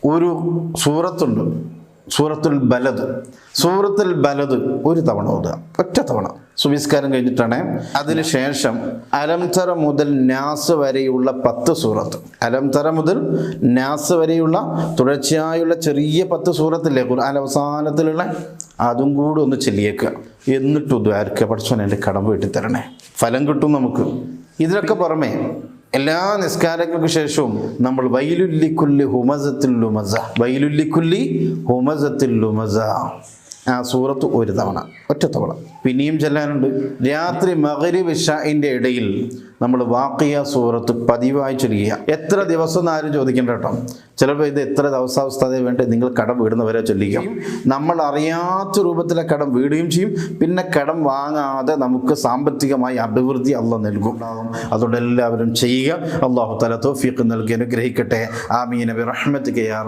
ഒരു സൂറത്തുണ്ട്, സൂറത്തുൽ ബലദ്. സൂറത്തുൽ ബലദ് ഒരു തവണ ഓതുക, ഒറ്റ തവണ സുബിസ്കാരം കഴിഞ്ഞിട്ടാണ്. അതിനുശേഷം അലം തറ മുതൽ നാസ് വരെയുള്ള 10 സൂറത്ത്, അലം തറ മുതൽ നാസ് വരെയുള്ള തുടർച്ചയായുള്ള ചെറിയ 10 സൂറത്തില്ലേ ഖുർആൻ അവസാനത്തിലുള്ള, അതും കൂടി ഒന്ന് ചെല്ലിയേക്കുക. എന്നിട്ട് ദ്വാരക്ക, പഠിച്ചോൻ എൻ്റെ കടം വീട്ടി തരണേ, ഫലം കിട്ടും നമുക്ക്. ഇതിനൊക്കെ പുറമെ എല്ലാ നിസ്കാരങ്ങൾക്ക് ശേഷവും നമ്മൾ വൈലുല്ലിക്കുല്ലി ഹുമസത്തിൽ ലുമസ, വൈലുല്ലിക്കുല്ലി ഹുമസത്തിൽ ലുമസ ആ സൂറത്ത് ഒരു തവണ, ഒറ്റ തവണ. പിന്നെയും ചെല്ലാനുണ്ട്. രാത്രി മഗ്രിബ് ഇശാഇന്റെ ഇടയിൽ നമ്മൾ വാഖിയ സൂറത്ത് പതിവായി ചൊല്ലുക. എത്ര ദിവസം എന്ന് ആരും ചോദിക്കേണ്ട കേട്ടോ. ചിലപ്പോൾ ഇത് എത്ര ദിവസാവസ്ഥയെ വേണ്ടി നിങ്ങൾ കടം വീടുന്നവരെ ചൊല്ലിക്കും. നമ്മൾ അറിയാത്ത രൂപത്തിലെ കടം വീടുകയും ചെയ്യും. പിന്നെ കടം വാങ്ങാതെ നമുക്ക് സാമ്പത്തികമായി അഭിവൃദ്ധി അല്ലാഹ് നൽകും. അതുകൊണ്ട് എല്ലാവരും ചെയ്യുക. അല്ലാഹു തആല തൗഫീഖ് നൽകി അനുഗ്രഹിക്കട്ടെ. ആമീൻ ബിറഹ്മതിക യാ